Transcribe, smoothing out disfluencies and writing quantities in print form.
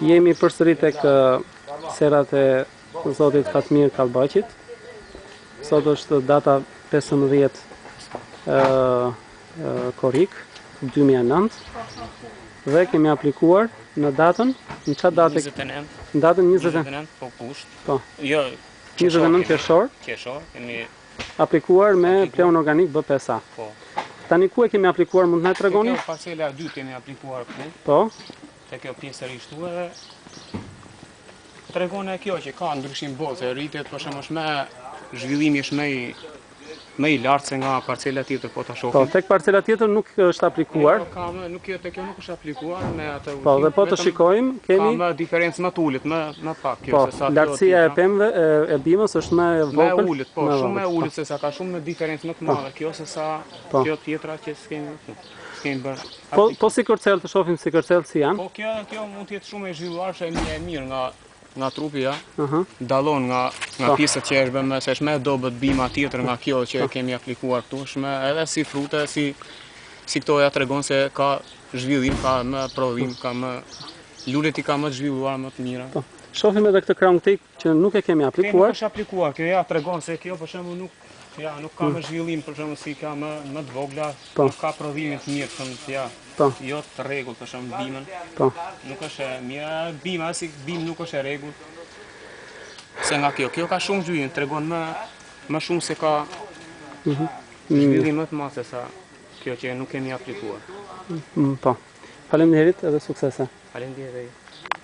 Jemi përsëri tek serat e zotit Fatmir Kallbaqit. Sot është data 15 korrik 2009 dhe kemi aplikuar në datën, në çfarë date? 29. Në datën 29, po poshtë. Po. Jo, 29 qershor. Kemi aplikuar me plan organik B5A. Po. Tani ku e kemi aplikuar, mund të na tregoni? Kjo parcela 2 kemi aplikuar këtu. Po. Te kjo pjesërisht këtu edhe tregon e kjo që ka ndryshim botë, rritet për shembull më zhvillimi është më i lartë se nga parcela tjetër, po ta shohim. Po, tek parcela tjetër nuk është aplikuar. Nuk është aplikuar me atë. Po, dhe po të shikojmë, kemi ka më diferencë më të ulët, më pak kjo se sa. Po, lartësia e pemëve e bimës është më e vogël. Më ulët, po, shumë më ulët se sa ka shumë diferencë më të madhe kjo se sa kjo tjetra që s'kemi bërë. Po si kërcel të shohim si kërcel si janë? Po kjo mund të jetë shumë e zhvilluar, është e mirë nga trupi, ja. Dallon nga pjesët që është më se është më dobët bima tjetër nga kjo që kemi aplikuar këtu, është edhe si frute, si këto ja tregon se ka zhvillim, ka më prodhim, ka më lulet i ka më të zhvilluar, më të mira. Shohim edhe këtë krangtik që nuk e kemi aplikuar. Nuk është aplikuar, kjo ja tregon se kjo për shembull nuk ka më zhvillim, për shembull si ka më të vogla, nuk ka prodhime të mirë, jo të rregullt për shembull bimën. Nuk është mirë, bima si bim nuk është e rregullt. Se nga kjo ka shumë zhvillim, tregon më shumë se ka zhvillim më të madh se sa kjo që nuk kemi aplikuar. Po. Faleminderit edhe suksese. Faleminderit.